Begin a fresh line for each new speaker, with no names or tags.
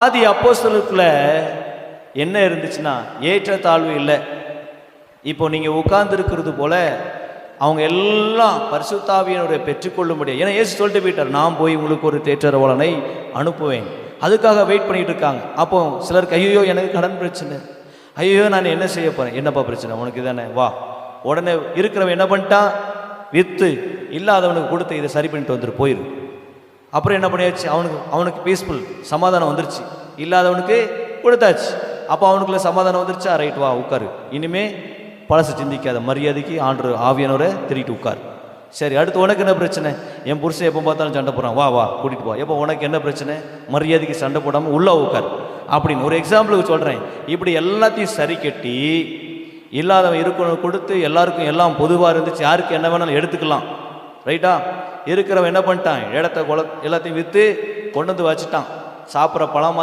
ஆதி அப்போஸ்தலருக்குள்ள என்ன இருந்துச்சுன்னா ஏற்றத்தாழ்வு இல்லை. இப்போ நீங்கள் உட்கார்ந்து இருக்கிறது போல அவங்க எல்லாம் பரிசுத்தாவியினுடைய பெற்றுக்கொள்ள முடியும். ஏன்னா ஏசு சொல்லிட்டு போயிட்டார், நான் போய் உங்களுக்கு ஒரு தேற்றரவாளனை அனுப்புவேன். அதுக்காக வெயிட் பண்ணிட்டு இருக்காங்க. அப்போ சிலருக்கு ஐயோ எனக்கு கடன் பிரச்சனை, ஐயோ நான் என்ன செய்ய போறேன், என்னப்பா பிரச்சனை உனக்கு தானே, வா. உடனே இருக்கிறவன் என்ன பண்ணிட்டான், வித்து இல்லாதவனுக்கு கொடுத்து இதை சரி பண்ணிட்டு வந்துட்டு போயிரு. அப்புறம் என்ன பண்ணியாச்சு, அவனுக்கு பீஸ்ஃபுல் சமாதானம் வந்துருச்சு, இல்லாதவனுக்கு கொடுத்தாச்சு. அப்போ அவனுக்குள்ள சமாதானம் வந்துருச்சா, ரைட் வா உட்காரு, இனிமே பழசு சிந்திக்காத, மரியாதைக்கு ஆண்டு ஆவியானவரை திருட்டு உட்கார். சரி, அடுத்து உனக்கு என்ன பிரச்சனை, என் புருஷன் எப்போ பார்த்தாலும் சண்டை போடுறான், வா வா கூட்டிகிட்டு போ. எப்போ உனக்கு என்ன பிரச்சனை, மரியாதைக்கு சண்டை போடாமல் உள்ளே உட்கார் அப்படின்னு ஒரு எக்ஸாம்பிளுக்கு சொல்கிறேன். இப்படி எல்லாத்தையும் சரி கட்டி இல்லாதவன் இருக்கணும் கொடுத்து எல்லாருக்கும் எல்லாம் பொதுவாக இருந்துச்சு, யாருக்கு என்ன வேணாலும் எடுத்துக்கலாம். ரைட்டா, இருக்கிறவன் என்ன பண்ணிட்டான், இடத்த எல்லாத்தையும் விற்று கொண்டு வந்து வச்சுட்டான். சாப்பிட்ற பழமாக